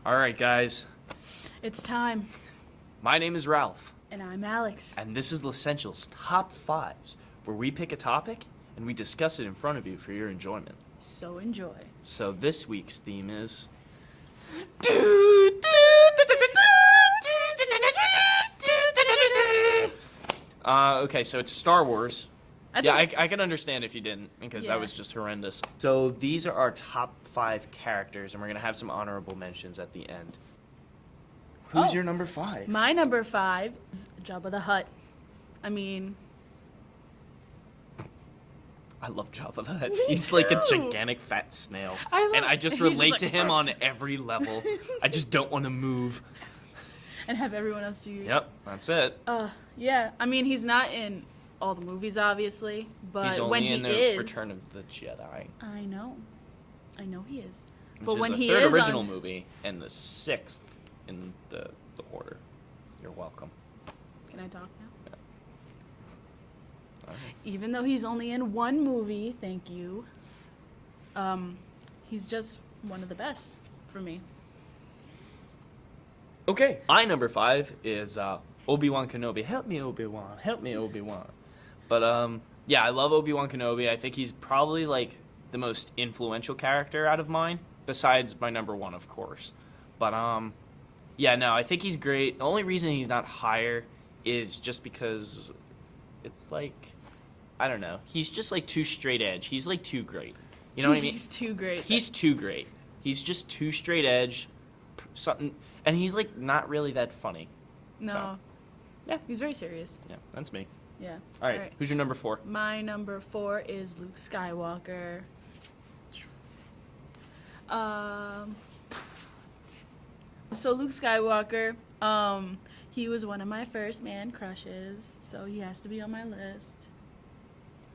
Alright, guys. It's time. My name is Ralph. And I'm Alex. And this is Listentials Top 5s, where we pick a topic and we discuss it in front of you for your enjoyment. So enjoy. So this week's theme is... Okay, so it's Star Wars. I can understand if you didn't, because that was just horrendous. So these are our top 5 characters, and we're going to have some honorable mentions at the end. Who's your number 5? My number 5 is Jabba the Hutt. I love Jabba the Hutt. He's like a gigantic fat snail. I just relate to him on every level. I just don't want to move. And have everyone else do your... Yep, that's it. Yeah. I mean, he's not in all the movies, obviously, but he's only when he in is... Return of the Jedi. I know he is. Which but is when the he third is original on... movie and the 6th in the order. You're welcome. Can I talk now? Yeah. Even though he's only in one movie, thank you, he's just one of the best for me. Okay. My number 5 is Obi-Wan Kenobi. Help me, Obi-Wan. Help me, Obi-Wan. But, yeah, I love Obi-Wan Kenobi. I think he's probably, like, the most influential character out of mine, besides my number 1, of course. But, yeah, no, I think he's great. The only reason he's not higher is just because it's, like, I don't know. He's just, like, too straight edge. He's, like, too great. You know what I mean? He's too great. He's too great. He's just too straight edge. Something, and he's, like, not really that funny. No. So. Yeah, he's very serious. Yeah, that's me. Yeah. All right. Who's your number 4? My number 4 is Luke Skywalker. So Luke Skywalker, he was one of my first man crushes, so he has to be on my list.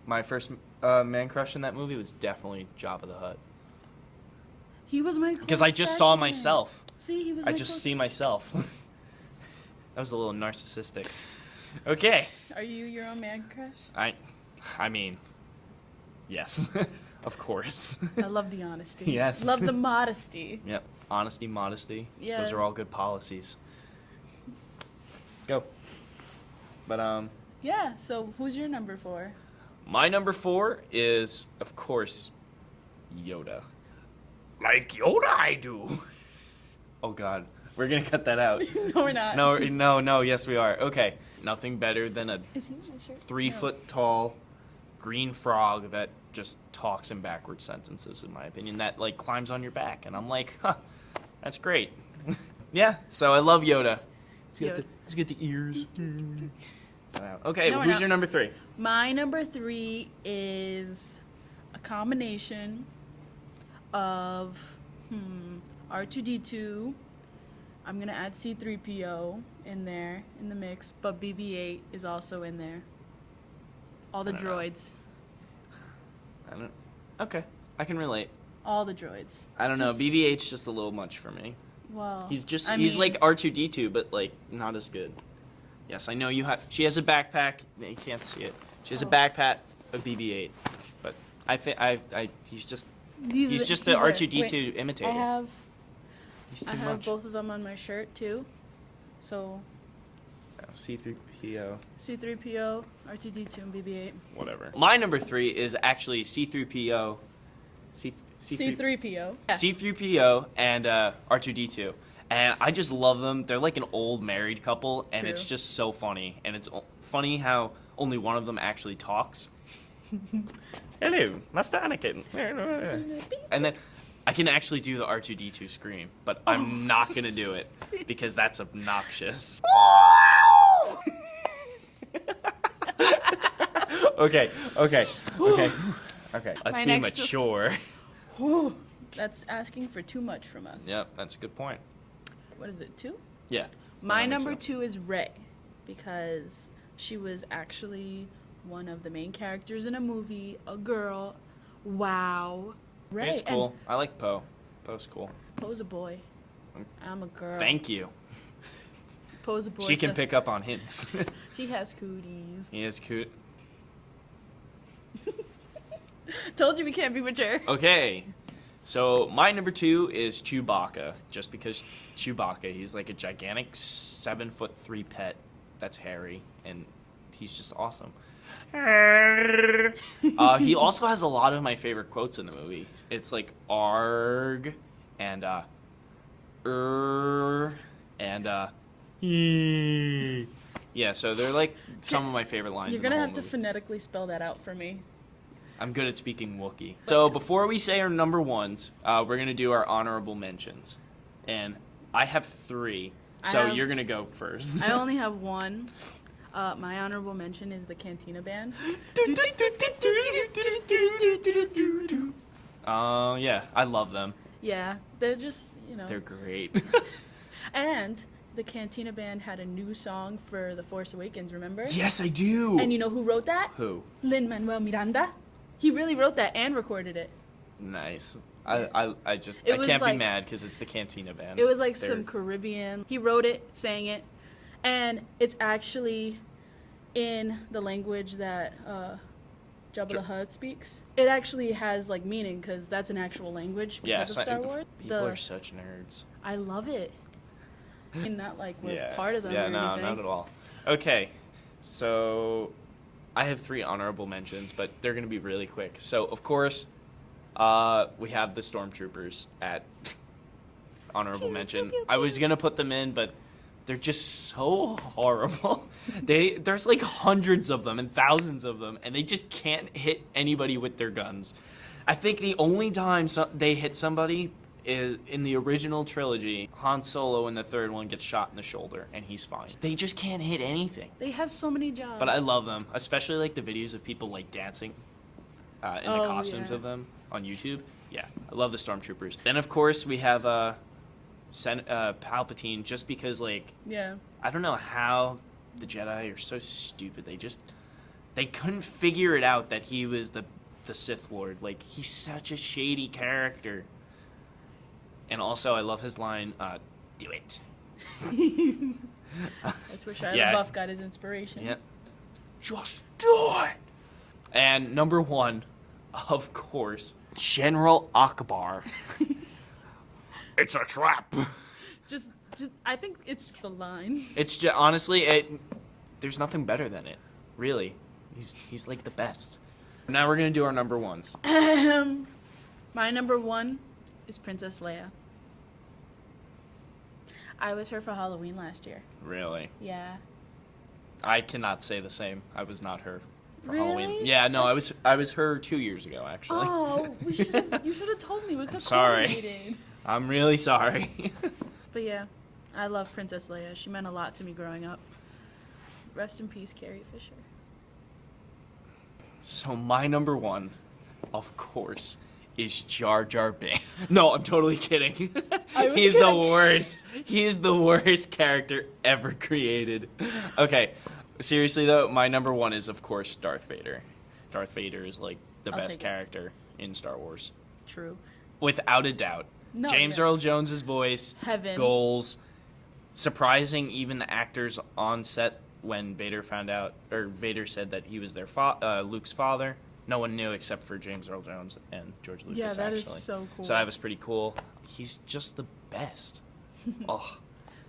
My first man crush in that movie was definitely Jabba the Hutt. He was my because I just saw myself. See, he was. I just see myself. That was a little narcissistic. Okay. Are you your own man crush? I mean, yes, of course. I love the honesty. Yes. Love the modesty. Yep. Honesty, modesty. Yeah. Those are all good policies. Go. But Yeah. So who's your number 4? My number 4 is, of course, Yoda. Like Yoda, I do. Oh God. We're gonna cut that out. No, we're not. No, yes we are. Okay. Nothing better than a 3-foot tall green frog that just talks in backward sentences, in my opinion, that like climbs on your back. And I'm like, huh, that's great. Yeah, so I love Yoda. He's got the ears. Okay, who's your number 3? My number 3 is a combination of R2-D2. I'm going to add C-3PO in there, in the mix, but BB-8 is also in there. All the droids. Okay, I can relate. All the droids. I don't know, BB-8's just a little much for me. Well, he's like R2-D2, but like not as good. Yes, I know she has a backpack, you can't see it. She has a backpack of BB-8, but I think he's just an R2-D2 imitator. I have both of them on my shirt too. So C-3PO, R2-D2, and BB-8. Whatever. My number 3 is actually C-3PO. C-3PO. Yeah. C-3PO and R2-D2. And I just love them. They're like an old married couple, and it's just so funny. And it's funny how only one of them actually talks. Hello, Master Anakin. And then I can actually do the R2-D2 scream, but I'm not going to do it because that's obnoxious. Okay. Let's be mature. That's asking for too much from us. Yep, that's a good point. What is it, 2? Yeah. My number 2 is Rey, because she was actually one of the main characters in a movie, a girl. Wow. Rey's cool. I like Poe. Poe's cool. Poe's a boy. I'm a girl. Thank you. Poe's a boy. She can pick up on hints. He has cooties. He is cute. Told you we can't be mature. Okay. So my number 2 is Chewbacca, just because Chewbacca, he's like a gigantic 7'3" pet that's hairy, and he's just awesome. He also has a lot of my favorite quotes in the movie. It's like "arg" and and yeah. So they're like some of my favorite lines. You're gonna in the have to phonetically spell that out for me. I'm good at speaking Wookiee. So before we say our number 1s, we're gonna do our honorable mentions, and I have 3. So you're gonna go first. I only have 1. My honorable mention is the Cantina Band. Oh, yeah. I love them. Yeah, they're just, They're great. And the Cantina Band had a new song for The Force Awakens, remember? Yes, I do. And you know who wrote that? Who? Lin-Manuel Miranda. He really wrote that and recorded it. Nice. I can't be mad because it's the Cantina Band. It was like some Caribbean. He wrote it, sang it, and it's actually in the language that Jabba the Hutt speaks. It actually has like meaning because that's an actual language because of Star Wars. People are such nerds. I love it. And not like we're part of them. Yeah, or no, anything. not at all. Okay, so I have 3 honorable mentions, but they're going to be really quick. So, of course, we have the Stormtroopers at honorable mention. I was going to put them in, but they're just so horrible. There's like hundreds of them and thousands of them, and they just can't hit anybody with their guns. I think the only time they hit somebody is in the original trilogy. Han Solo in the 3rd one gets shot in the shoulder, and he's fine. They just can't hit anything. They have so many jobs. But I love them, especially like the videos of people like dancing in the costumes of them on YouTube. Yeah, I love the Stormtroopers. Then of course we have Palpatine, just because like I don't know how the Jedi are so stupid. They couldn't figure it out that he was the Sith Lord. Like, he's such a shady character. And also, I love his line, "Do it." That's where Shia LaBeouf got his inspiration. Yeah. Just do it. And number 1, of course, General Akbar. It's a trap. Just, I think it's just the line. It's just, honestly, there's nothing better than it. Really, he's like the best. Now we're gonna do our number 1s. My number 1 is Princess Leia. I was her for Halloween last year. Really? Yeah. I cannot say the same. I was not her for Really? Halloween. Yeah, no, I was her 2 years ago, actually. Oh, you should have told me. We could have sorry. coordinated. I'm really sorry. But yeah, I love Princess Leia. She meant a lot to me growing up. Rest in peace, Carrie Fisher. So my number 1, of course, is Jar Jar Binks. No, I'm totally kidding. He's the worst. He is the worst character ever created. Okay, seriously though, my number 1 is of course Darth Vader. Darth Vader is like the best character in Star Wars. True. Without a doubt. No, James Earl Jones's voice, Heaven. goals, surprising even the actors on set when Vader said that he was Luke's father. No one knew except for James Earl Jones and George Lucas. Yeah, that actually. is so cool. So that was pretty cool. He's just the best. Oh.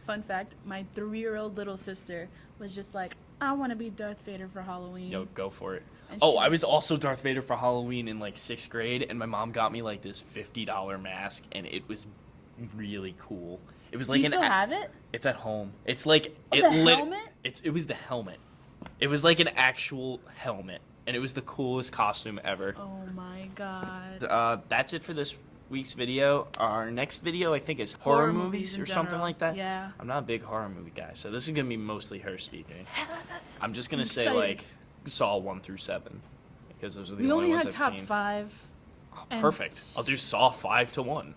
Fun fact, my 3-year-old little sister was just like, I want to be Darth Vader for Halloween. Yo, go for it. And I was also Darth Vader for Halloween in like 6th grade, and my mom got me like this $50 mask, and it was really cool. It was like Do you still have it? It's at home. It's like helmet? It was the helmet. It was like an actual helmet, and it was the coolest costume ever. Oh my god. That's it for this week's video. Our next video, I think, is horror movies or something like that. Yeah. I'm not a big horror movie guy, so this is gonna be mostly her speaking. I'm just gonna say excited. like Saw 1 through 7 because those are the We only only ones had I've top seen. 5. Oh, perfect. I'll do Saw 5 to 1.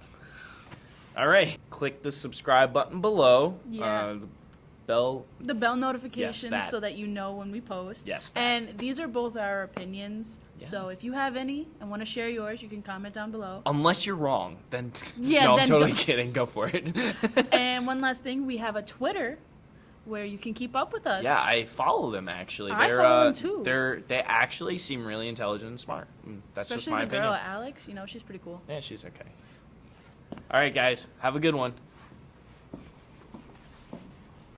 All right. Click the subscribe button below. Yeah. The bell notifications that. so that you know when we post. Yes, that. And these are both our opinions. Yeah. So if you have any and want to share yours, you can comment down below. Unless you're wrong, then Yeah, no, then I'm totally don't. kidding. Go for it. And one last thing, we have a Twitter where you can keep up with us. Yeah, I follow them actually. I follow them too. They actually seem really intelligent and smart. That's Especially just my the opinion. girl, Alex. You know, she's pretty cool. Yeah, she's okay. All right, guys. Have a good one.